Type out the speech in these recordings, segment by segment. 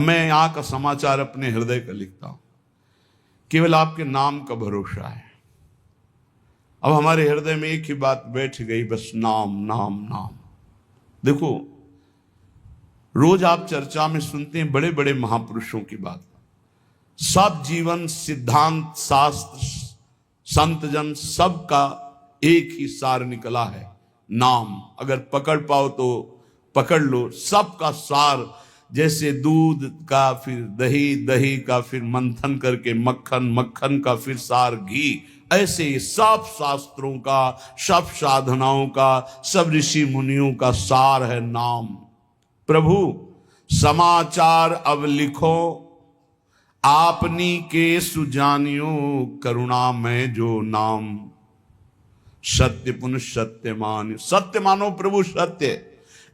मैं यहाँ का समाचार अपने हृदय का लिखता हूं, केवल आपके नाम का भरोसा है। अब हमारे हृदय में एक ही बात बैठ गई, बस नाम नाम नाम। देखो, रोज आप चर्चा में सुनते हैं बड़े बड़े महापुरुषों की बात, सब जीवन सिद्धांत शास्त्र संत जन सबका एक ही सार निकला है, नाम। अगर पकड़ पाओ तो पकड़ लो, सबका सार। जैसे दूध का फिर दही, दही का फिर मंथन करके मक्खन, मक्खन का फिर सार घी, ऐसे सब शास्त्रों का, सब साधनाओं का, सब ऋषि मुनियों का सार है नाम। प्रभु समाचार अब लिखो, आपनी के सुजानियो, करुणा में जो नाम। सत्य पुनः सत्य मान, सत्य मानो प्रभु सत्य।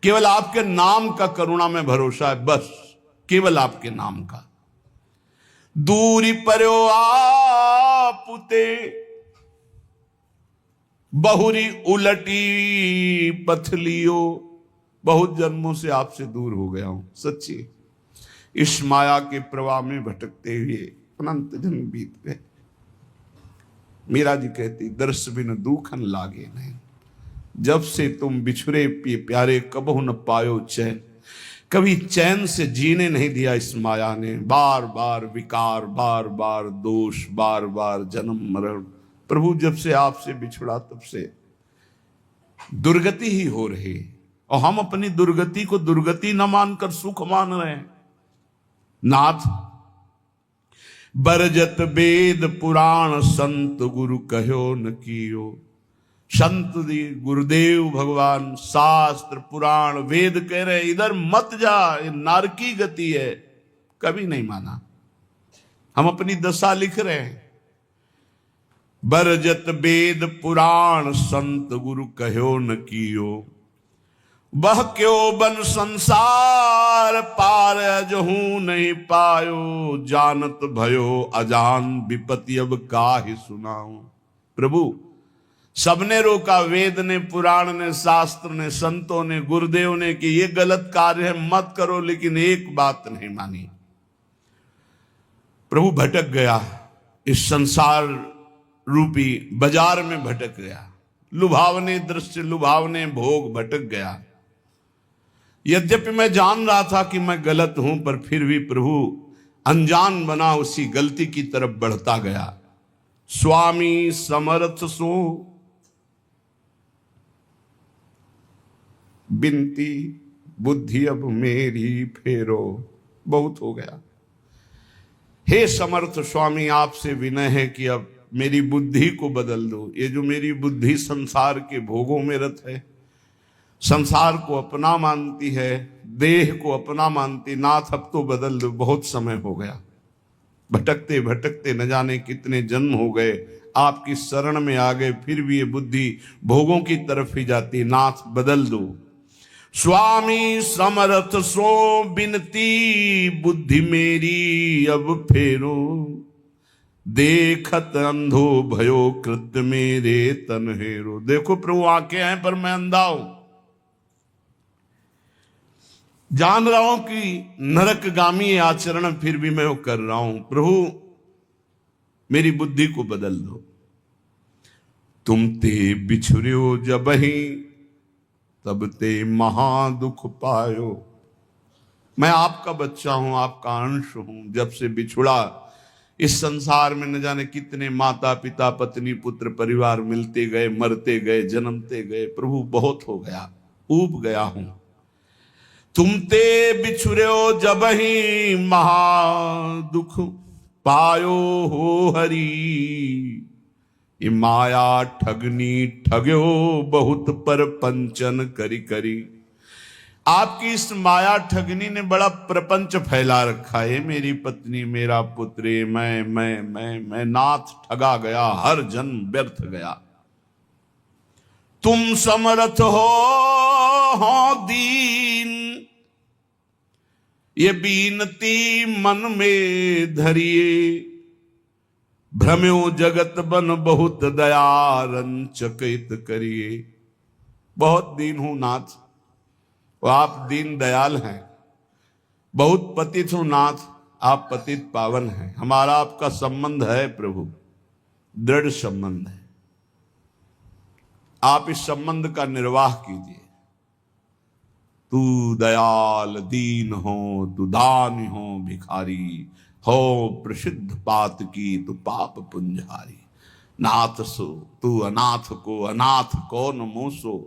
केवल आपके नाम का करुणा में भरोसा है, बस केवल आपके नाम का। दूरी पर्यो आपुते, बहुरी उलटी पथलियो। बहुत जन्मों से आपसे दूर हो गया हूं, सच्ची। इस माया के प्रवाह में भटकते हुए अनंत जन्म बीत गए। मीरा जी कहती, दर्श बिन दूखन लागे नहीं, जब से तुम बिछुरे प्यारे कबहु न पायो चैन। कभी चैन से जीने नहीं दिया इस माया ने, बार बार विकार, बार बार दोष, बार बार जन्म मरण। प्रभु जब से आपसे बिछुड़ा तब से दुर्गति ही हो रही, और हम अपनी दुर्गति को दुर्गति न मानकर सुख मान रहे हैं। नाथ बरजत वेद पुराण, संत गुरु कहो न कियो। संत गुरुदेव भगवान शास्त्र पुराण वेद कह रहे इधर मत जा, ये नारकी गति है, कभी नहीं माना। हम अपनी दशा लिख रहे हैं। बरजत वेद पुराण, संत गुरु कहो न कियो। बह क्यों बन संसार पार, जहू नहीं पायो। जानत भयो अजान, विपत्ति अब काहि सुनाऊं। प्रभु सबने रोका, वेद ने, पुराण ने, शास्त्र ने, संतों ने, गुरुदेव ने कि ये गलत कार्य है, मत करो, लेकिन एक बात नहीं मानी। प्रभु भटक गया, इस संसार रूपी बाजार में भटक गया, लुभावने दृश्य, लुभावने भोग, भटक गया। यद्यपि मैं जान रहा था कि मैं गलत हूं, पर फिर भी प्रभु अनजान बना उसी गलती की तरफ बढ़ता गया। स्वामी समर्थ सो बिनती, बुद्धि अब मेरी फेरो। बहुत हो गया, हे समर्थ स्वामी, आपसे विनय है कि अब मेरी बुद्धि को बदल दो। ये जो मेरी बुद्धि संसार के भोगों में रत है, संसार को अपना मानती है, देह को अपना मानती, नाथ अब तो बदल दो। बहुत समय हो गया, भटकते भटकते न जाने कितने जन्म हो गए, आपकी शरण में आ गए, फिर भी ये बुद्धि भोगों की तरफ ही जाती। नाथ बदल दो। स्वामी समर्थ सो बिनती, बुद्धि मेरी अब फेरो। देखत अंधो भयो कृत मेरे तन हेरो। देखो प्रभु आंखें हैं पर मैं अंधा हूं, जान रहा हूं कि नरकगामी आचरण, फिर भी मैं वो कर रहा हूं। प्रभु मेरी बुद्धि को बदल दो। तुम ते बिछुर्यो जबहि, तब ते महा दुख पायो। मैं आपका बच्चा हूं, आपका अंश हूं। जब से बिछुड़ा, इस संसार में न जाने कितने माता पिता, पत्नी, पुत्र, परिवार मिलते गए, मरते गए, जन्मते गए। प्रभु बहुत हो गया, ऊब गया हूं। तुम ते बिछुर्यो जबहि, महा दुख पायो हो हरि। ये माया ठगनी ठग्यो, बहुत पर पंचन करी करी। आपकी इस माया ठगनी ने बड़ा प्रपंच फैला रखा है। मेरी पत्नी, मेरा पुत्र, मैं नाथ ठगा गया, हर जन्म व्यर्थ गया। तुम समर्थ हो दीन, ये बीनती मन में धरिए। भ्रम्यो जगत बन बहुत दया, रंचकित करिए। बहुत दीन हूं नाथ, और आप दीन दयाल हैं। बहुत पतित हूं नाथ, आप पतित पावन हैं, हमारा आपका संबंध है प्रभु, दृढ़ संबंध है। आप इस संबंध का निर्वाह कीजिए। तू दयाल दीन हो, तू दानी हो भिखारी हो, प्रसिद्ध पात की तू पाप पुंजारी। नाथ सो तू अनाथ को अनाथ कौन मोसो,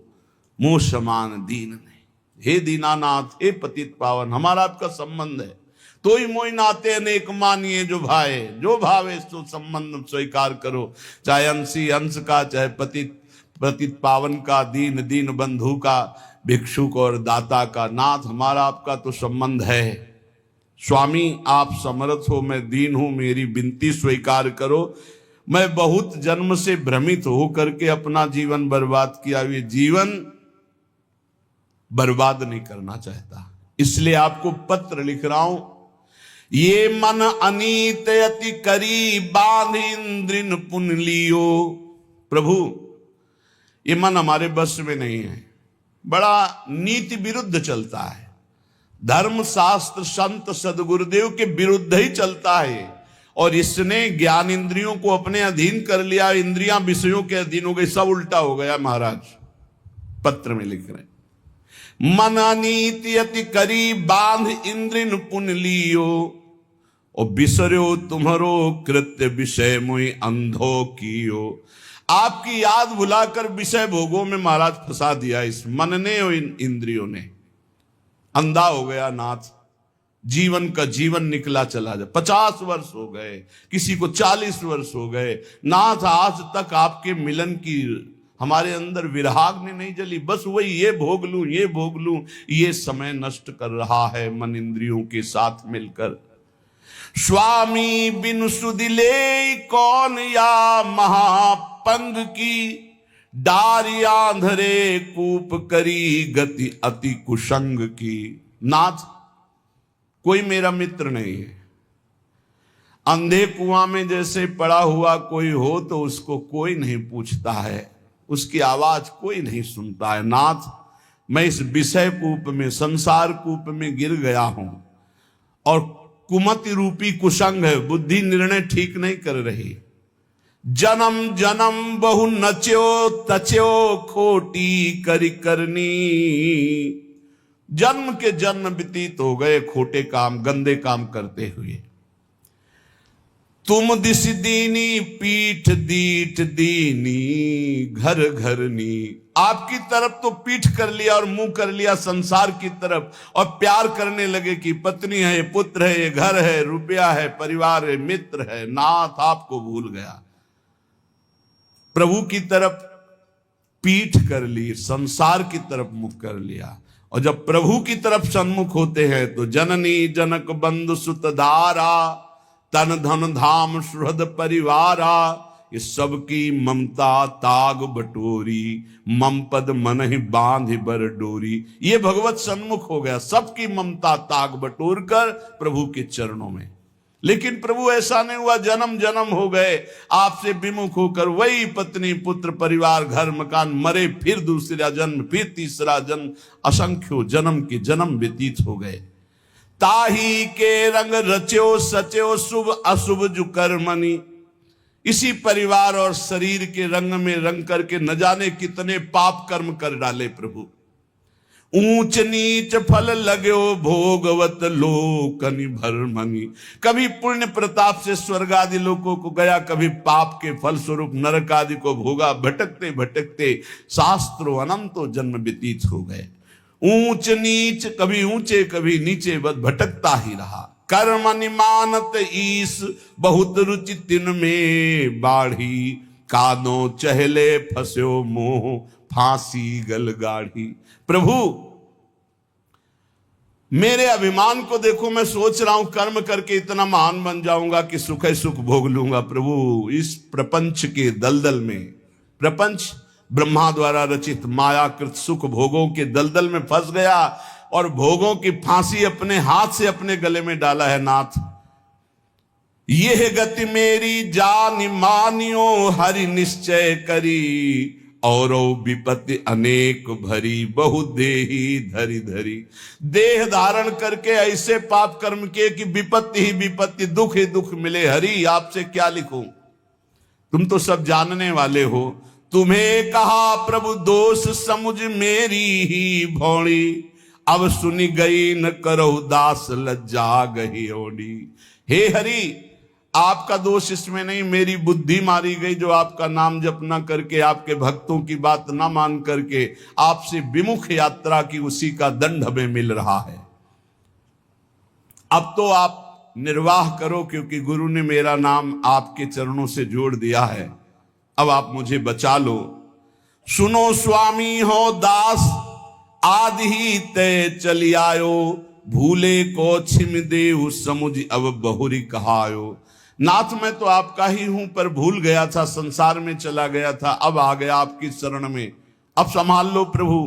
मुंह समान दीन नहीं। हे दीनानाथ, हे पतित पावन, हमारा आपका संबंध है। तो ही मोई नाते अनेक मानिए जो भाए, जो भावे सो संबंध स्वीकार करो। चाहे अंशी अंश का, चाहे पतित पावन का, दीन दीन बंधु का, भिक्षुक और दाता का। नाथ, हमारा आपका तो संबंध है। स्वामी, आप समर्थ हो, मैं दीन हूं, मेरी विनती स्वीकार करो। मैं बहुत जन्म से भ्रमित होकर के अपना जीवन बर्बाद किया, ये जीवन बर्बाद नहीं करना चाहता, इसलिए आपको पत्र लिख रहा हूं। ये मन अनीत अति करी, बांध इंद्रिन पुन लियो। प्रभु, ये मन हमारे बस में नहीं है, बड़ा नीति विरुद्ध चलता है, धर्म शास्त्र संत सदगुरुदेव के विरुद्ध ही चलता है। और इसने ज्ञान इंद्रियों को अपने अधीन कर लिया, इंद्रियां विषयों के अधीन हो गई, सब उल्टा हो गया। महाराज पत्र में लिख रहे, मन अनीति अति करी, बांध इंद्रिन पुन लियो। और बिसरो तुम्हारो कृत्य, विषय मुई अंधो कियो। आपकी याद भुलाकर विषय भोगों में महाराज फंसा दिया इस मन ने और इन इंद्रियों ने। अंधा हो गया नाथ, जीवन का जीवन निकला चला जाए। 50 वर्ष हो गए, किसी को 40 वर्ष हो गए नाथ, आज तक आपके मिलन की हमारे अंदर विराग्नि नहीं जली। बस वही ये भोग लूं, ये भोग लूं, ये समय नष्ट कर रहा है मन इंद्रियों के साथ मिलकर। स्वामी बिनु सुदिले कौन, या महापंग की, डारिया अंधरे कूप करी, गति अति कुसंग की। नाथ, कोई मेरा मित्र नहीं है। अंधे कुआं में जैसे पड़ा हुआ कोई हो तो उसको कोई नहीं पूछता है, उसकी आवाज कोई नहीं सुनता है। नाथ, मैं इस विषय कूप में, संसार कूप में गिर गया हूं, और कुमति रूपी कुसंग है, बुद्धि निर्णय ठीक नहीं कर रही। जन्म जन्म बहु नच्यो तच्यो, खोटी करी करनी। जन्म के जन्म व्यतीत हो गए खोटे काम, गंदे काम करते हुए। तुम दिस दीनी, पीठ दीठ दीनी, घर घरनी। आपकी तरफ तो पीठ कर लिया और मुंह कर लिया संसार की तरफ, और प्यार करने लगे कि पत्नी है, पुत्र है, ये घर है, रुपया है, परिवार है, मित्र है। नाथ, आपको भूल गया। प्रभु की तरफ पीठ कर ली, संसार की तरफ मुख कर लिया। और जब प्रभु की तरफ सन्मुख होते हैं तो जननी जनक बंधु सुत धारा, तन धन धाम सुहृद परिवारा। ये सबकी ममता ताग बटोरी, मम पद मन ही बांध बर डोरी। ये भगवत सन्मुख हो गया, सबकी ममता ताग बटोर कर प्रभु के चरणों में। लेकिन प्रभु ऐसा नहीं हुआ, जन्म जन्म हो गए आपसे विमुख होकर, वही पत्नी पुत्र परिवार घर मकान, मरे फिर दूसरा जन्म, फिर तीसरा जन्म, असंख्यों जन्म के जन्म व्यतीत हो गए। ताही के रंग रच्यो सच्यो, शुभ अशुभ जु कर्मनि। इसी परिवार और शरीर के रंग में रंग करके न जाने कितने पाप कर्म कर डाले प्रभु। ऊंच नीच फल लगो भोगवत लोकनि भरमनि। कभी पुण्य प्रताप से स्वर्ग आदि लोकों को गया, कभी पाप के फल स्वरूप नरक आदि को भोगा। भटकते भटकते शास्त्रों अनंतों जन्म व्यतीत हो गए। ऊंच नीच, कभी ऊंचे कभी नीचे, बस भटकता ही रहा। कर्म निमानत ईस, बहुत रुचि तिन में बाढ़ी। कादो चहले फस्यो मोह, फांसी गल गाढ़ी। प्रभु, मेरे अभिमान को देखो, मैं सोच रहा हूं कर्म करके इतना महान बन जाऊंगा कि सुख सुख भोग लूंगा। प्रभु, इस प्रपंच के दलदल में, प्रपंच ब्रह्मा द्वारा रचित मायाकृत सुख भोगों के दलदल में फंस गया, और भोगों की फांसी अपने हाथ से अपने गले में डाला है। नाथ, यह गति मेरी जान मानियो, हरि निश्चय करी। और विपत्ति अनेक भरी, बहु देही धरी धरी। देह धारण करके ऐसे पाप कर्म किए कि विपत्ति ही विपत्ति, दुख ही दुख मिले। हरि आपसे क्या लिखूं, तुम तो सब जानने वाले हो। तुम्हें कहा प्रभु दोष समुझ मेरी ही भौड़ी, अब सुनी गई न करो दास लज्जा गही ओडी। हे हरि, आपका दोष इसमें नहीं, मेरी बुद्धि मारी गई जो आपका नाम जप न करके, आपके भक्तों की बात ना मान करके आपसे विमुख यात्रा की, उसी का दंड हमें मिल रहा है। अब तो आप निर्वाह करो, क्योंकि गुरु ने मेरा नाम आपके चरणों से जोड़ दिया है। अब आप मुझे बचा लो। सुनो स्वामी हो दास आदि ही तय चली आयो, भूले को छिम देहु समुझ अब बहुरी कहायो। नाथ मैं तो आपका ही हूं, पर भूल गया था, संसार में चला गया था, अब आ गया आपकी शरण में, अब संभाल लो प्रभु।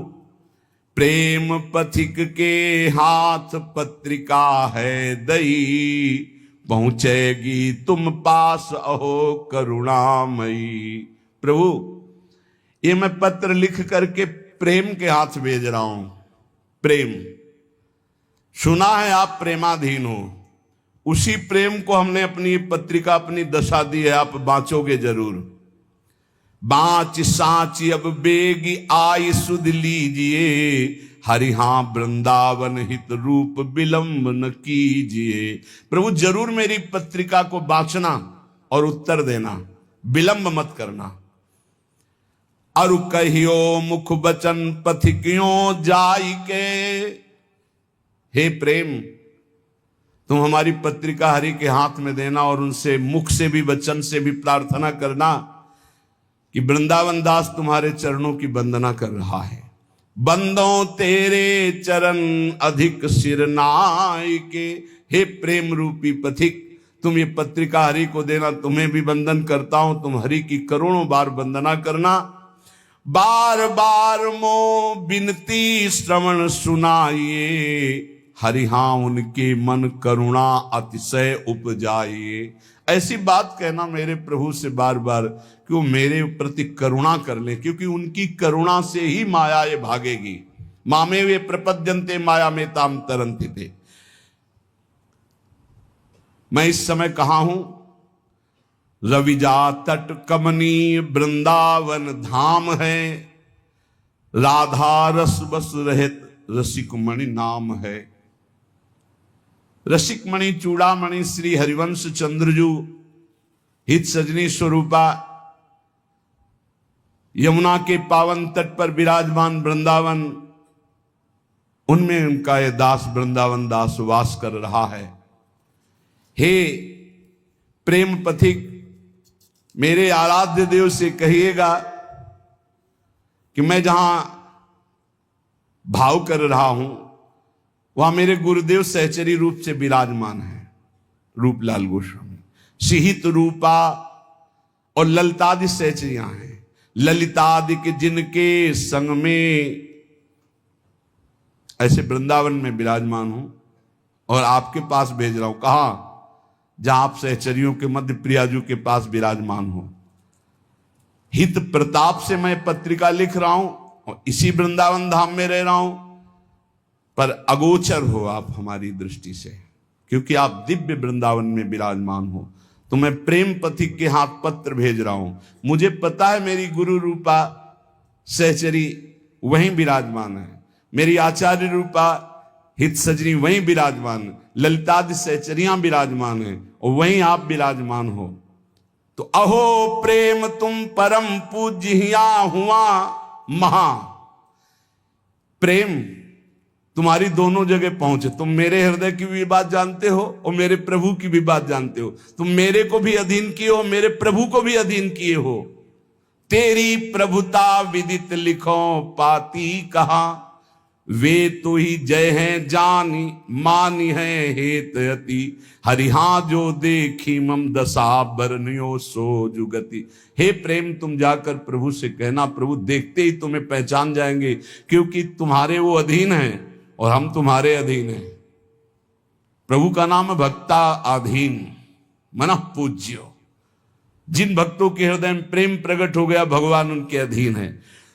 प्रेम पथिक के हाथ पत्रिका है दई, पहुंचेगी तुम पास अहो करुणामयी। प्रभु ये मैं पत्र लिख करके प्रेम के हाथ भेज रहा हूं। प्रेम सुना है आप प्रेमाधीन हो, उसी प्रेम को हमने अपनी पत्रिका, अपनी दशा दी है, आप बांचोगे जरूर। बाँच साँची अब बेगी आई सुध लीजिए, हरिहां वृंदावन हित रूप विलंब न कीजिए। प्रभु जरूर मेरी पत्रिका को बांचना और उत्तर देना, विलंब मत करना। अरु कहियो मुख बचन पथिकियों जाई के। हे प्रेम, तुम हमारी पत्रिका हरि के हाथ में देना और उनसे मुख से भी वचन से भी प्रार्थना करना कि वृंदावन दास तुम्हारे चरणों की वंदना कर रहा है। बंदों तेरे चरण अधिक सिर नाय के। हे प्रेम रूपी पथिक, तुम ये पत्रिका हरि को देना, तुम्हें भी वंदन करता हूं, तुम हरि की करोड़ों बार वंदना करना। बार बार मो बिनती श्रवण सुनाइए, हरि हाँ उनके मन करुणा अतिशय उपजाइए। ऐसी बात कहना मेरे प्रभु से बार बार कि वो मेरे प्रति करुणा कर ले, क्योंकि उनकी करुणा से ही माया ये भागेगी। मामे वे प्रपद्यन्ते माया में ताम तरन्ति थे। मैं इस समय कहां हूं? रविजा तट कमनीय वृंदावन धाम है, राधा रस बस रहित रसिक मणि नाम है। रसिक मणि चूड़ामणि श्री हरिवंश चंद्रजू हित सजनी स्वरूपा यमुना के पावन तट पर विराजमान वृंदावन, उनमें उनका ये दास वृंदावन दास वास कर रहा है। हे प्रेम पथिक, मेरे आराध्य देव से कहिएगा कि मैं जहां भाव कर रहा हूं वहां मेरे गुरुदेव सहचरी रूप से विराजमान है, रूपलाल गोस्वामी। सिहित रूपा और ललितादि सहचरियां हैं। ललितादि के जिनके संग में ऐसे वृंदावन में विराजमान हूं और आपके पास भेज रहा हूं। कहा? जहां आप सहचरियों के मध्य प्रियाजू के पास विराजमान हो। हित प्रताप से मैं पत्रिका लिख रहा हूं और इसी वृंदावन धाम में रह रहा हूं, पर अगोचर हो आप हमारी दृष्टि से, क्योंकि आप दिव्य वृंदावन में विराजमान हो। तो मैं प्रेम पथिक के हाथ पत्र भेज रहा हूं। मुझे पता है मेरी गुरु रूपा सहचरी वहीं विराजमान है, मेरी आचार्य रूपा हित सजनी वहीं विराजमान, ललितादि सहचरियां विराजमान है और वहीं आप विराजमान हो। तो अहो प्रेम तुम परम पूज्या हुआ महा। प्रेम तुम्हारी दोनों जगह पहुंचे। तुम मेरे हृदय की भी बात जानते हो और मेरे प्रभु की भी बात जानते हो। तुम मेरे को भी अधीन किए हो, मेरे प्रभु को भी अधीन किए हो। तेरी प्रभुता विदित लिखो पाती कहा, वे तो ही जय हैं जानी मानी है हेतयति। हरिहा जो देखी मम दशा बरनियो सो जुगति। हे प्रेम, तुम जाकर प्रभु से कहना, प्रभु देखते ही तुम्हें पहचान जाएंगे, क्योंकि तुम्हारे वो अधीन हैं और हम तुम्हारे अधीन हैं। प्रभु का नाम भक्ता अधीन मन पूज्यो। जिन भक्तों के हृदय में प्रेम प्रकट हो गया, भगवान उनके अधीन है।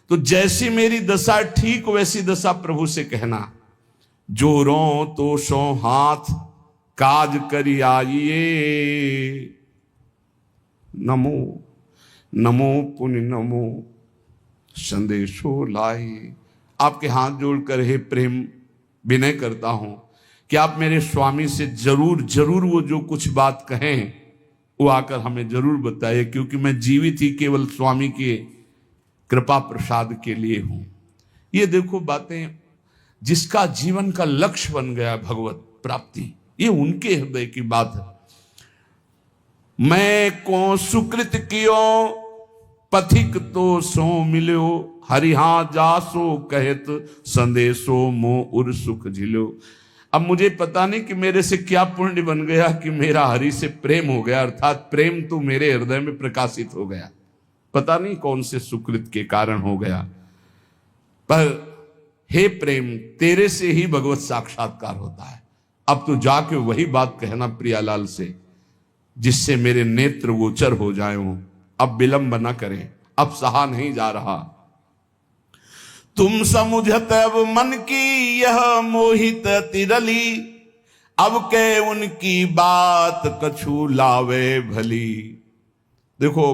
तो जैसी मेरी दशा ठीक वैसी दशा प्रभु से कहना, जो रो तो सो हाथ काज करी आइए, नमो नमो पुण्य नमो संदेशो लाई। आपके हाथ जोड़कर हे प्रेम विनय करता हूं कि आप मेरे स्वामी से जरूर जरूर वो जो कुछ बात कहें वो आकर हमें जरूर बताइए, क्योंकि मैं जीवित ही केवल स्वामी के कृपा प्रसाद के लिए हूं। ये देखो बातें, जिसका जीवन का लक्ष्य बन गया भगवत प्राप्ति, ये उनके हृदय की बात है। मैं को सुकृत कियो पथिक तो सो मिलो, हरिहा जासो कहत संदेशो मो उर सुख झिलो। अब मुझे पता नहीं कि मेरे से क्या पुण्य बन गया कि मेरा हरि से प्रेम हो गया, अर्थात प्रेम तो मेरे हृदय में प्रकाशित हो गया। पता नहीं कौन से सुकृत के कारण हो गया, पर हे प्रेम, तेरे से ही भगवत साक्षात्कार होता है। अब तो जाके वही बात कहना प्रियालाल से, जिससे मेरे नेत्र गोचर हो जाए। अब विलंब न करें, अब सहा नहीं जा रहा। तुम समुझत अब मन की यह मोहित तिरली, अब के उनकी बात कछु लावे भली। देखो,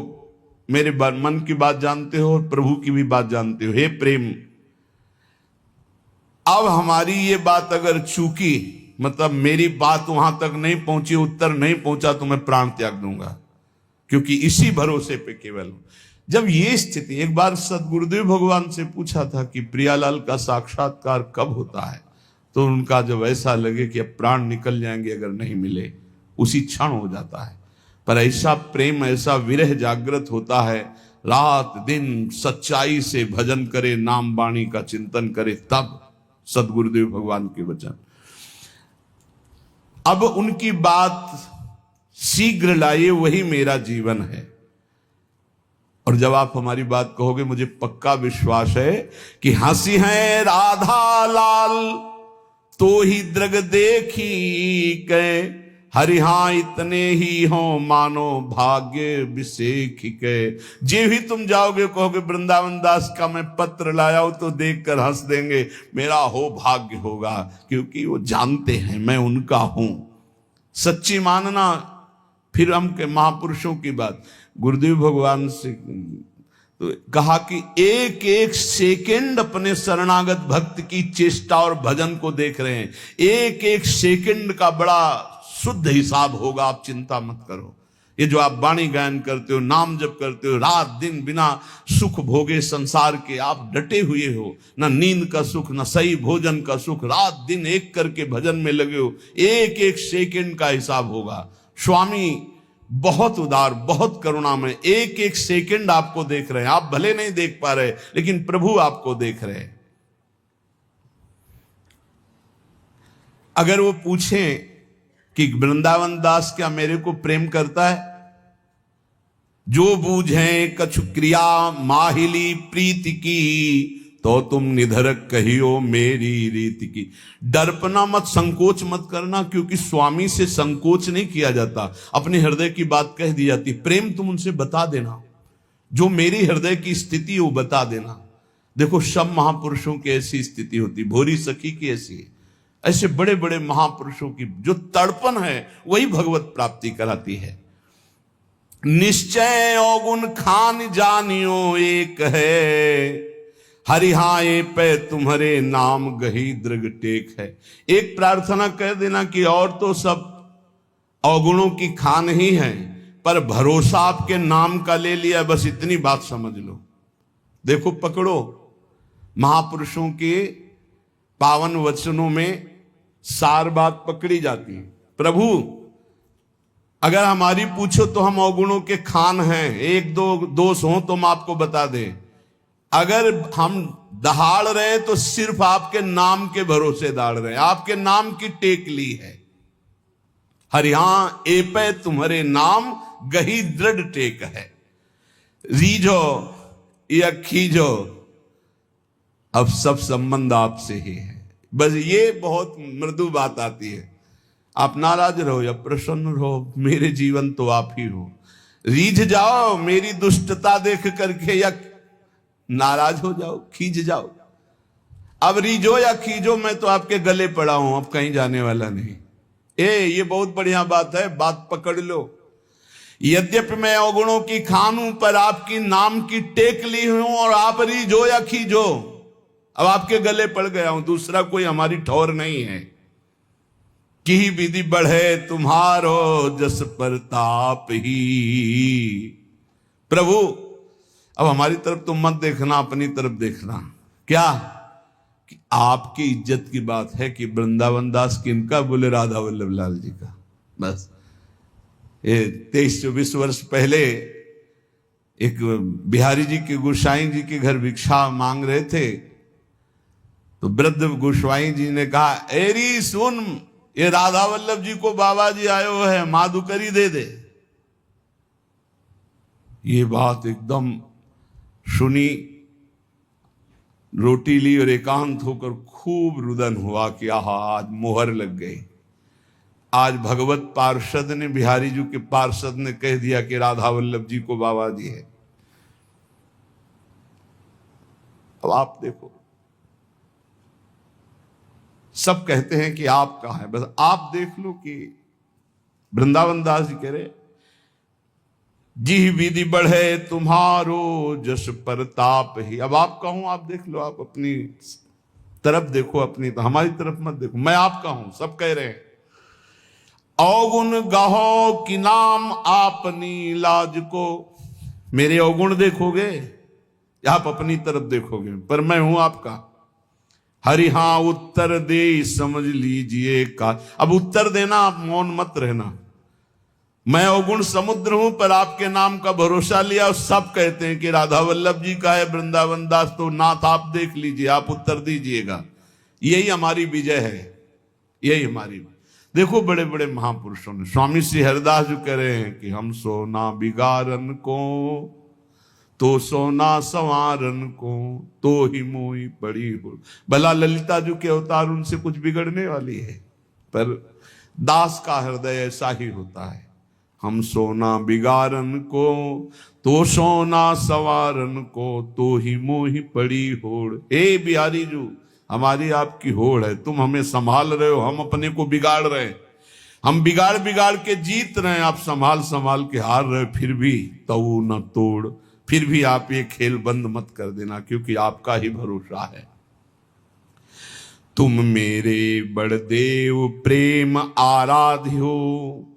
मेरे मन की बात जानते हो और प्रभु की भी बात जानते हो। हे प्रेम, अब हमारी ये बात अगर चूकी, मतलब मेरी बात वहां तक नहीं पहुंची, उत्तर नहीं पहुंचा, तो मैं प्राण त्याग दूंगा, क्योंकि इसी भरोसे पे केवल। जब ये स्थिति, एक बार सदगुरुदेव भगवान से पूछा था कि प्रियालाल का साक्षात्कार कब होता है, तो उनका जब ऐसा लगे कि अब प्राण निकल जाएंगे अगर नहीं मिले, उसी क्षण हो जाता है। पर ऐसा प्रेम, ऐसा विरह जागृत होता है, रात दिन सच्चाई से भजन करे, नाम वाणी का चिंतन करे, तब सदगुरुदेव भगवान के वचन। अब उनकी बात शीघ्र लाइए, वही मेरा जीवन है। और जब आप हमारी बात कहोगे, मुझे पक्का विश्वास है कि हंसी है राधा लाल तो ही दृग देखी के, हरिहा इतने ही हो मानो भाग्य विशेख के। जे भी तुम जाओगे कहोगे वृंदावन दास का मैं पत्र लाया हूं, तो देखकर हंस देंगे, मेरा हो भाग्य होगा, क्योंकि वो जानते हैं मैं उनका हूं। सच्ची मानना। फिर हम के महापुरुषों की बात, गुरुदेव भगवान से तो कहा कि एक एक सेकंड अपने शरणागत भक्त की चेष्टा और भजन को देख रहे हैं। एक एक सेकंड का बड़ा शुद्ध हिसाब होगा, आप चिंता मत करो। ये जो आप वाणी गायन करते हो, नाम जप करते हो, रात दिन बिना सुख भोगे संसार के आप डटे हुए हो, ना नींद का सुख, ना सही भोजन का सुख, रात दिन एक करके भजन में लगे हो, एक एक सेकंड का हिसाब होगा। स्वामी बहुत उदार, बहुत करुणा में एक एक सेकंड आपको देख रहे हैं। आप भले नहीं देख पा रहे, लेकिन प्रभु आपको देख रहे हैं। अगर वो पूछें कि वृंदावन दास क्या मेरे को प्रेम करता है, जो बूझे कछु क्रिया माहिली प्रीति की, तो तुम निधरक कहियो मेरी रीति की। डरपना मत, संकोच मत करना, क्योंकि स्वामी से संकोच नहीं किया जाता, अपने हृदय की बात कह दी जाती। प्रेम तुम उनसे बता देना, जो मेरी हृदय की स्थिति वो बता देना। देखो, सब महापुरुषों की ऐसी स्थिति होती, भोरी सखी की ऐसी है। ऐसे बड़े बड़े महापुरुषों की जो तड़पन है, वही भगवत प्राप्ति कराती है। निश्चय अवगुण खान जानियो एक है, हरिहाए पे तुम्हारे नाम गही दृग टेक है। एक प्रार्थना कह देना कि और तो सब अवगुणों की खान ही है, पर भरोसा आपके नाम का ले लिया, बस इतनी बात समझ लो। देखो, पकड़ो, महापुरुषों के पावन वचनों में सार बात पकड़ी जाती है। प्रभु अगर हमारी पूछो तो हम अवगुणों के खान हैं, एक दो दोष हो तो हम आपको बता दें। अगर हम दहाड़ रहे तो सिर्फ आपके नाम के भरोसे दाड़ रहे हैं, आपके नाम की टेक ली है। हरिहा एपे तुम्हारे नाम गही दृढ़ टेक है। रीझो या खींचो, अब सब संबंध आपसे ही है। बस ये बहुत मृदु बात आती है। आप नाराज रहो या प्रसन्न रहो, मेरे जीवन तो आप ही हो। रीझ जाओ मेरी दुष्टता देख करके, या नाराज हो जाओ, खींच जाओ। अब रीझो या खींचो, मैं तो आपके गले पड़ा हूं, अब कहीं जाने वाला नहीं। ये बहुत बढ़िया बात है, बात पकड़ लो। यद्यपि मैं अवगुणों की खान हूं, पर आपकी नाम की टेक ली हूं, और आप रीझो या खींचो, अब आपके गले पड़ गया हूं, दूसरा कोई हमारी ठौर नहीं है। की विधि बढ़े तुम्हारो जस प्रताप ही। प्रभु अब हमारी तरफ तो मत देखना, अपनी तरफ देखना। क्या कि आपकी इज्जत की बात है कि वृंदावन दास किनका, बोले राधा वल्लभ लाल जी का। बस ये 23-24 वर्ष पहले एक बिहारी जी के गोसाई जी के घर भिक्षा मांग रहे थे, तो वृद्ध गोस्वाई जी ने कहा, एरी सुन, ये राधा वल्लभ जी को बाबा जी आयो है, माधुकरी दे दे। ये बात एकदम सुनी, रोटी ली और एकांत होकर खूब रुदन हुआ कि आहा आज मोहर लग गई। आज भगवत पार्षद ने, बिहारी जी के पार्षद ने कह दिया कि राधा वल्लभ जी को बाबा जी है। अब आप देखो, सब कहते हैं कि आपका है, बस आप देख लो कि वृंदावन दास जी कह रहे, जी विधि बढ़े तुम्हारो जस प्रताप ही। अब आप कहूं, आप देख लो, आप अपनी तरफ देखो, अपनी तो हमारी तरफ मत देखो। मैं आपका हूं, सब कह रहे हैं। अवगुण गाहो कि नाम आपनी लाज को। मेरे अवगुण देखोगे या आप अपनी तरफ देखोगे, पर मैं हूं आपका। हरि हां उत्तर दे समझ लीजिए का। अब उत्तर देना, आप मौन मत रहना। मैं अवगुण समुद्र हूं, पर आपके नाम का भरोसा लिया, और सब कहते हैं कि राधा वल्लभ जी का है वृंदावन दास, तो नाथ आप देख लीजिए, आप उत्तर दीजिएगा। यही हमारी विजय है, यही हमारी। देखो बड़े बड़े महापुरुषों ने, स्वामी श्री हरिदास जो कह रहे हैं कि हम सोना बिगारन को तो सोना संवारन को, तो ही मोही पड़ी हो। भला ललिता जी के अवतार, उनसे कुछ बिगड़ने वाली है, पर दास का हृदय ऐसा ही होता है। हम सोना बिगारन को तो सोना संवारन को, तो ही मोही पड़ी होड़। हे बिहारी जी, हमारी आपकी होड़ है, तुम हमें संभाल रहे हो, हम अपने को बिगाड़ रहे हैं। हम बिगाड़ बिगाड़ के जीत रहे हैं, आप संभाल संभाल के हार रहे, फिर भी तऊ न तोड़। फिर भी आप ये खेल बंद मत कर देना, क्योंकि आपका ही भरोसा है। तुम मेरे बड़देव प्रेम आराध्य हो।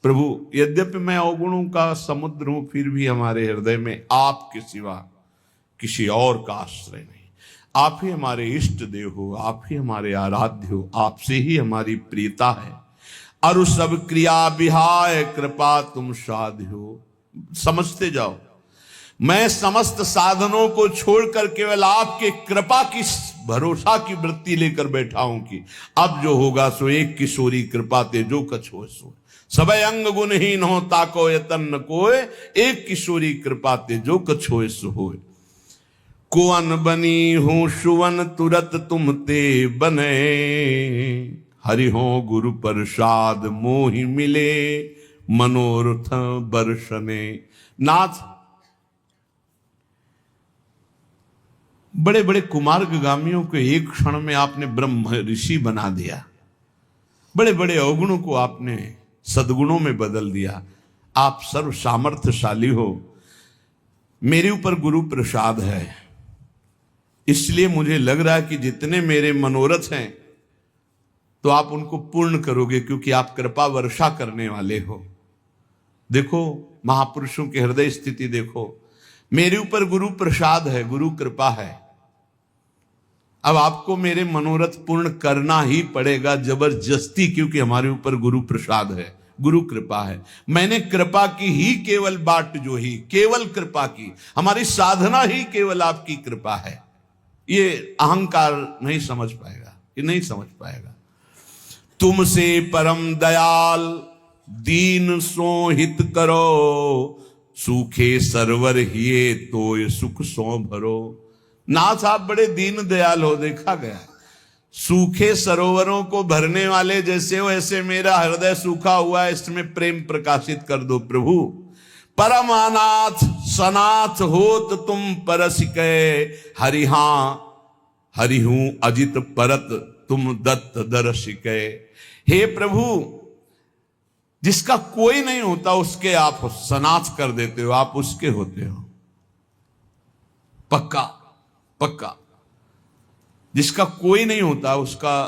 प्रभु यद्यपि मैं अवगुणों का समुद्र हूं, फिर भी हमारे हृदय में आपके सिवा किसी और का आश्रय नहीं। आप ही हमारे इष्ट देव हो, आप ही हमारे आराध्य हो, आपसे ही हमारी प्रियता है। अरु सब क्रिया विहाय कृपा तुम साध्य हो। समझते जाओ, मैं समस्त साधनों को छोड़कर केवल आपके कृपा की भरोसा की वृत्ति लेकर बैठा हूं कि अब जो होगा सो एक किशोरी कृपा ते जो कछ हो सो। सबय अंग गुणहीन हो ताको यतन न कोय, एक किशोरी कृपा ते जो कछ होए सो होए। कुवन बनी हूं सुवन तुरत तुम ते बने, हरि हो गुरु प्रसाद मोहि मिले, मनोरथ बरसने। नाथ बड़े बड़े कुमार्गामियों को एक क्षण में आपने ब्रह्म ऋषि बना दिया, बड़े बड़े अवगुणों को आपने सद्गुणों में बदल दिया। आप सर्व सामर्थ्यशाली हो, मेरे ऊपर गुरु प्रसाद है, इसलिए मुझे लग रहा है कि जितने मेरे मनोरथ हैं तो आप उनको पूर्ण करोगे, क्योंकि आप कृपा वर्षा करने वाले हो। देखो महापुरुषों की हृदय स्थिति देखो, मेरे ऊपर गुरु प्रसाद है, गुरु कृपा है। अब आपको मेरे मनोरथ पूर्ण करना ही पड़ेगा जबरदस्ती, क्योंकि हमारे ऊपर गुरु प्रसाद है, गुरु कृपा है। मैंने कृपा की ही केवल बाट जो ही, केवल कृपा की, हमारी साधना ही केवल आपकी कृपा है। ये अहंकार नहीं समझ पाएगा, ये नहीं समझ पाएगा। तुमसे परम दयाल दीन सो हित करो, सूखे सरवर हिये तो ये सुख सो भरो। नाथ आप बड़े दीन दयाल हो, देखा गया। सूखे सरोवरों को भरने वाले जैसे हो, ऐसे मेरा हृदय सूखा हुआ है, इसमें प्रेम प्रकाशित कर दो प्रभु। परम अनाथ सनाथ होत तुम परस कै, हरिहा हरि हूं अजित परत तुम दत्त दर्श कै। हे प्रभु, जिसका कोई नहीं होता उसके आप सनाथ कर देते हो, आप उसके होते हो। पक्का पक्का, जिसका कोई नहीं होता उसका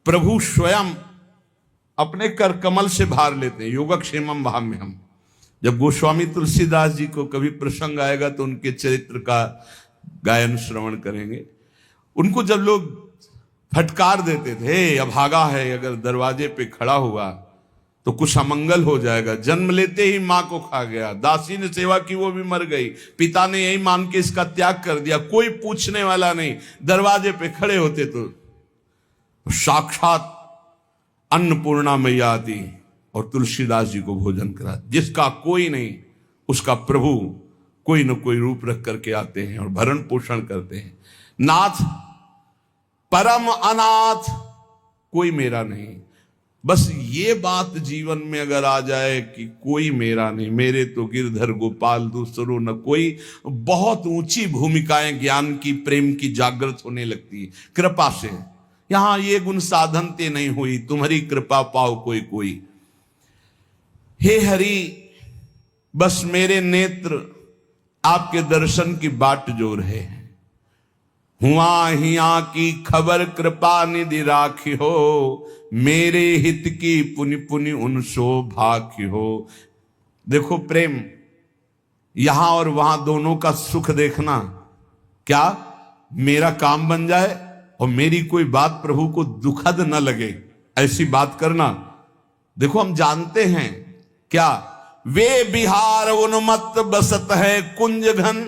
प्रभु स्वयं अपने कर कमल से भार लेते हैं। योगक्षेमम भाम्यहम। जब गोस्वामी तुलसीदास जी को कभी प्रसंग आएगा तो उनके चरित्र का गायन श्रवण करेंगे। उनको जब लोग फटकार देते थे, हे अभागा है, अगर दरवाजे पे खड़ा हुआ तो कुछ अमंगल हो जाएगा, जन्म लेते ही मां को खा गया, दासी ने सेवा की वो भी मर गई, पिता ने यही मान के इसका त्याग कर दिया, कोई पूछने वाला नहीं, दरवाजे पे खड़े होते तो साक्षात अन्नपूर्णा मैया आती और तुलसीदास जी को भोजन करा। जिसका कोई नहीं उसका प्रभु कोई न कोई रूप रख करके आते हैं और भरण पोषण करते हैं। नाथ परम अनाथ कोई मेरा नहीं, बस ये बात जीवन में अगर आ जाए कि कोई मेरा नहीं, मेरे तो गिरधर गोपाल दूसरो न कोई, बहुत ऊंची भूमिकाएं ज्ञान की प्रेम की जागृत होने लगती है कृपा से। यहां ये गुण साधन ते नहीं हुई, तुम्हारी कृपा पाओ कोई कोई। हे हरि, बस मेरे नेत्र आपके दर्शन की बाट जो रहे हैं। हुआ हिया की खबर कृपा निधि राखी हो, मेरे हित की पुनि पुनि उन सौभाग्य हो। देखो प्रेम, यहां और वहां दोनों का सुख देखना, क्या मेरा काम बन जाए और मेरी कोई बात प्रभु को दुखद न लगे, ऐसी बात करना। देखो हम जानते हैं क्या, वे बिहार उन्मत्त बसत है कुंज घन,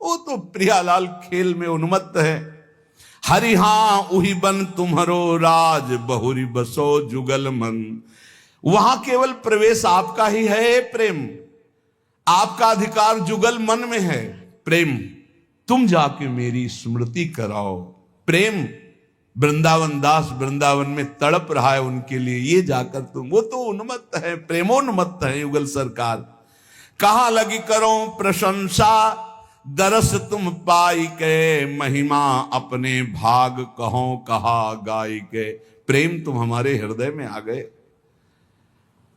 वो तो प्रियालाल खेल में उन्मत्त है। हरि हां उही बन तुम्हारो राज, बहुरी बसो जुगल मन। वहां केवल प्रवेश आपका ही है प्रेम, आपका अधिकार जुगल मन में है। प्रेम तुम जाके मेरी स्मृति कराओ। प्रेम वृंदावन दास वृंदावन में तड़प रहा है उनके लिए, ये जाकर तुम, वो तो उन्मत्त है, प्रेमोन्मत्त है युगल सरकार। कहां लगी करो प्रशंसा, दरस तुम पाई के, महिमा अपने भाग कहो कहा गाई के। प्रेम तुम हमारे हृदय में आ गए,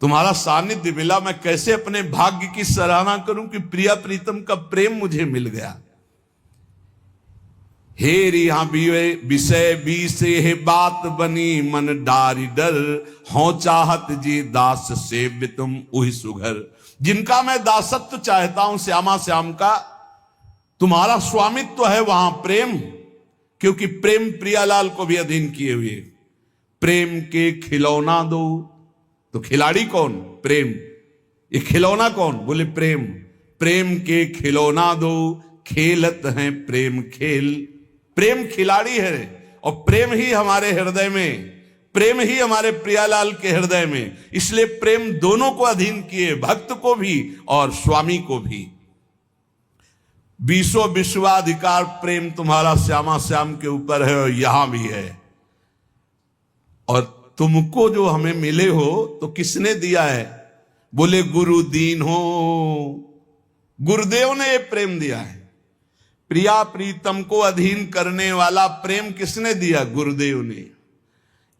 तुम्हारा सानिध्य मिला, मैं कैसे अपने भाग्य की सराहना करूं कि प्रिया प्रीतम का प्रेम मुझे मिल गया। हे रिहा विषय बीसे हे बात बनी, मन डारी डर हो चाहत जी दास सेव्य तुम उही सुघर। जिनका मैं दासत्व चाहता हूं श्यामा श्याम का, तुम्हारा स्वामित्व है वहां प्रेम, क्योंकि प्रेम प्रियालाल को भी अधीन किए हुए। प्रेम के खिलौना दो, तो खिलाड़ी कौन? प्रेम। ये खिलौना कौन? बोले प्रेम। प्रेम के खिलौना दो, खेलत हैं प्रेम खेल। प्रेम खिलाड़ी है और प्रेम ही हमारे हृदय में, प्रेम ही हमारे प्रियालाल के हृदय में। इसलिए प्रेम दोनों को अधीन किए, भक्त को भी और स्वामी को भी। बीसों विश्वाधिकार प्रेम तुम्हारा श्यामा श्याम के ऊपर है और यहां भी है। और तुमको जो हमें मिले हो तो किसने दिया है? बोले गुरु दीन हो, गुरुदेव ने ये प्रेम दिया है। प्रिया प्रीतम को अधीन करने वाला प्रेम किसने दिया? गुरुदेव ने।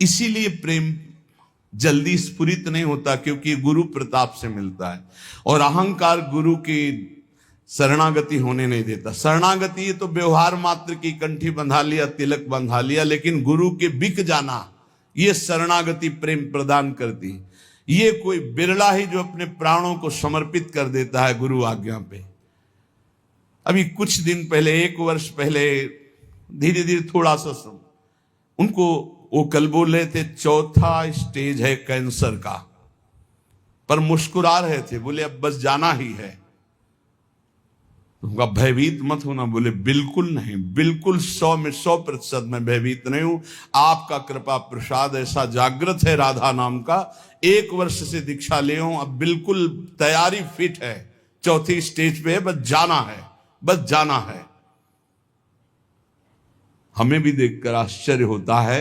इसीलिए प्रेम जल्दी स्फुरित नहीं होता, क्योंकि गुरु प्रताप से मिलता है और अहंकार गुरु की शरणागति होने नहीं देता। शरणागति ये तो व्यवहार मात्र की, कंठी बंधा लिया, तिलक बंधा लिया, लेकिन गुरु के बिक जाना, ये शरणागति प्रेम प्रदान करती। ये कोई बिरला ही जो अपने प्राणों को समर्पित कर देता है गुरु आज्ञा पे। अभी कुछ दिन पहले, 1 वर्ष पहले, धीरे धीरे थोड़ा सा उनको वो कल बोल रहे थे 4था स्टेज है कैंसर का, पर मुस्कुरा रहे थे, बोले अब बस जाना ही है। उनका भयभीत मत होना। बोले बिल्कुल नहीं, बिल्कुल 100 में 100% मैं भयभीत नहीं हूं। आपका कृपा प्रसाद ऐसा जागृत है राधा नाम का, 1 वर्ष से दीक्षा ले हूं, अब बिल्कुल तैयारी फिट है, 4थी स्टेज पे है, बस जाना है, बस जाना है। हमें भी देखकर आश्चर्य होता है।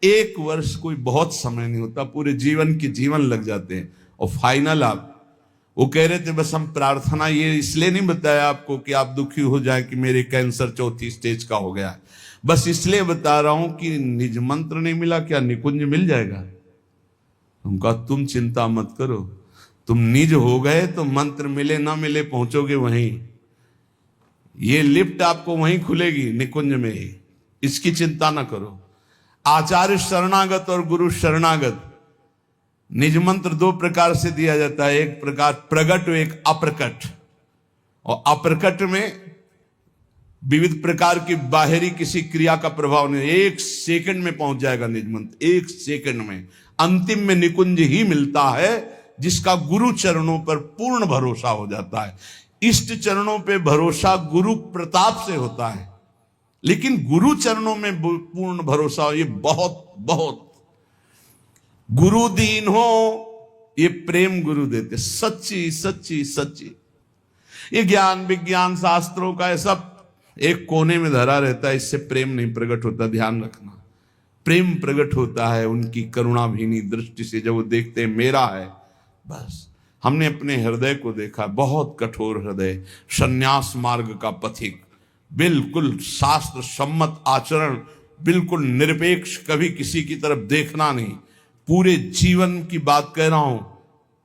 1 वर्ष कोई बहुत समय नहीं होता, पूरे जीवन के जीवन लग जाते हैं। और फाइनल आप, वो कह रहे थे बस हम प्रार्थना ये इसलिए नहीं बताया आपको कि आप दुखी हो जाए कि मेरे कैंसर 4थी स्टेज का हो गया है, बस इसलिए बता रहा हूं कि निज मंत्र नहीं मिला, क्या निकुंज मिल जाएगा? उनका तुम चिंता मत करो, तुम निज हो गए तो मंत्र मिले ना मिले पहुंचोगे वहीं। ये लिफ्ट आपको वहीं खुलेगी, निकुंज में ही, इसकी चिंता ना करो। आचार्य शरणागत और गुरु शरणागत, निज मंत्र 2 प्रकार से दिया जाता है, एक प्रकार प्रगट और एक अप्रकट। और अप्रकट में विविध प्रकार की बाहरी किसी क्रिया का प्रभाव नहीं, 1 सेकंड में पहुंच जाएगा निज मंत्र, 1 सेकंड में। अंतिम में निकुंज ही मिलता है जिसका गुरु चरणों पर पूर्ण भरोसा हो जाता है। इष्ट चरणों पे भरोसा गुरु प्रताप से होता है, लेकिन गुरु चरणों में पूर्ण भरोसा ये बहुत बहुत। गुरु दीन हो ये प्रेम गुरु देते, सच्ची सच्ची सच्ची। ये ज्ञान विज्ञान शास्त्रों का सब एक कोने में धरा रहता है, इससे प्रेम नहीं प्रकट होता, ध्यान रखना। प्रेम प्रकट होता है उनकी करुणाभीनी दृष्टि से, जब वो देखते हैं मेरा है बस। हमने अपने हृदय को देखा, बहुत कठोर हृदय, संन्यास मार्ग का पथिक, बिल्कुल शास्त्र सम्मत आचरण, बिल्कुल निरपेक्ष, कभी किसी की तरफ देखना नहीं। पूरे जीवन की बात कह रहा हूं,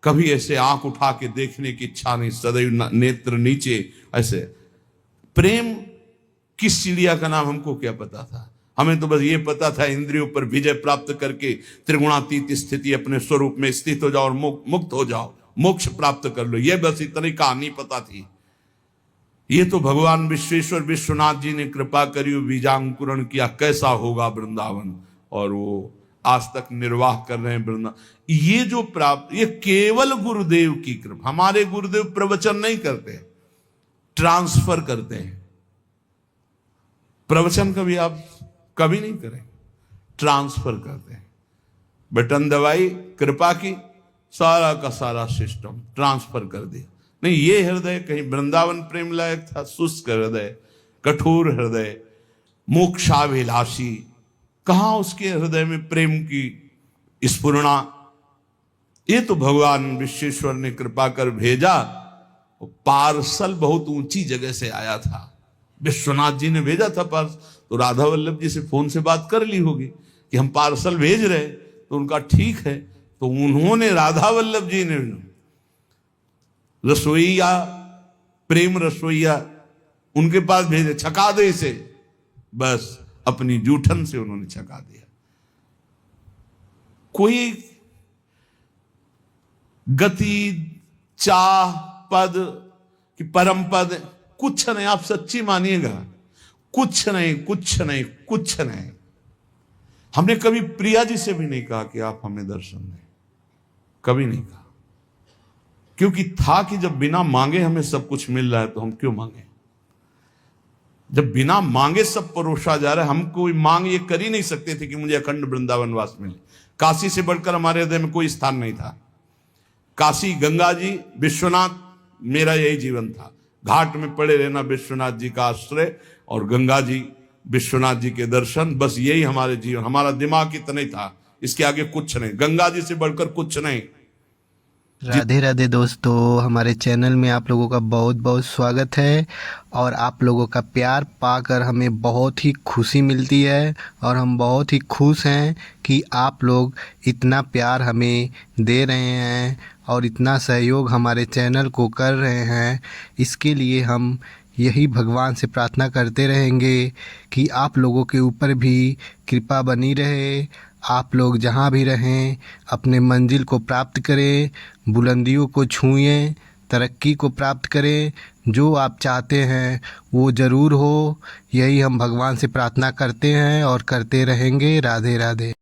कभी ऐसे आंख उठा के देखने की इच्छा नहीं, सदैव नेत्र नीचे ऐसे। प्रेम किस चिड़िया का नाम हमको क्या पता था? हमें तो बस ये पता था इंद्रियों पर विजय प्राप्त करके त्रिगुणातीत स्थिति अपने स्वरूप में स्थित हो जाओ और मुक्त हो जाओ, मोक्ष प्राप्त कर लो, ये बस इतनी कहानी पता थी। ये तो भगवान विश्वेश्वर विश्वनाथ जी ने कृपा करी, बीजांकुरण किया, कैसा होगा वृंदावन, और वो आज तक निर्वाह कर रहे हैं वृंदावन। ये जो प्राप्त, ये केवल गुरुदेव की कृपा। हमारे गुरुदेव प्रवचन नहीं करते, ट्रांसफर करते हैं। प्रवचन कभी आप कभी नहीं करें, ट्रांसफर करते हैं। बटन दबाई, कृपा की, सारा का सारा सिस्टम ट्रांसफर कर दिया। नहीं, ये हृदय कहीं वृंदावन प्रेम लायक था? शुष्क हृदय, कठोर हृदय, मोक्षाभिलाषी, कहां उसके हृदय में प्रेम की स्फुरणा? ये तो भगवान विश्वेश्वर ने कृपा कर भेजा। पार्सल बहुत ऊंची जगह से आया था, विश्वनाथ जी ने भेजा था पार्सल। तो राधा वल्लभ जी से फोन से बात कर ली होगी कि हम पार्सल भेज रहे, तो उनका ठीक है। तो उन्होंने, राधा वल्लभ जी ने रसोईया, प्रेम रसोईया उनके पास भेजे, छका दे इसे, बस अपनी जूठन से उन्होंने छका दिया। कोई गति, चाह, पद कि परम पद कुछ नहीं, आप सच्ची मानिएगा, कुछ नहीं, कुछ नहीं, कुछ नहीं। हमने कभी प्रिया जी से भी नहीं कहा कि आप हमें दर्शन दें, कभी नहीं कहा, क्योंकि था कि जब बिना मांगे हमें सब कुछ मिल रहा है तो हम क्यों मांगे? जब बिना मांगे सब परोसा जा रहा है, हम कोई मांग ये कर ही नहीं सकते थे कि मुझे अखंड वृंदावन वास मिले। काशी से बढ़कर हमारे हृदय में कोई स्थान नहीं था। काशी, गंगा जी, विश्वनाथ, मेरा यही जीवन था। घाट में पड़े रहना, विश्वनाथ जी का आश्रय, और गंगा जी, विश्वनाथ जी के दर्शन, बस यही हमारे जीवन। हमारा दिमाग इतना ही था, इसके आगे कुछ नहीं, गंगा जी से बढ़कर कुछ नहीं। राधे राधे दोस्तों, हमारे चैनल में आप लोगों का बहुत बहुत स्वागत है। और आप लोगों का प्यार पाकर हमें बहुत ही खुशी मिलती है, और हम बहुत ही खुश हैं कि आप लोग इतना प्यार हमें दे रहे हैं और इतना सहयोग हमारे चैनल को कर रहे हैं। इसके लिए हम यही भगवान से प्रार्थना करते रहेंगे कि आप लोगों के ऊपर भी कृपा बनी रहे। आप लोग जहाँ भी रहें अपने मंजिल को प्राप्त करें, बुलंदियों को छुएं, तरक्की को प्राप्त करें। जो आप चाहते हैं वो ज़रूर हो, यही हम भगवान से प्रार्थना करते हैं और करते रहेंगे। राधे राधे।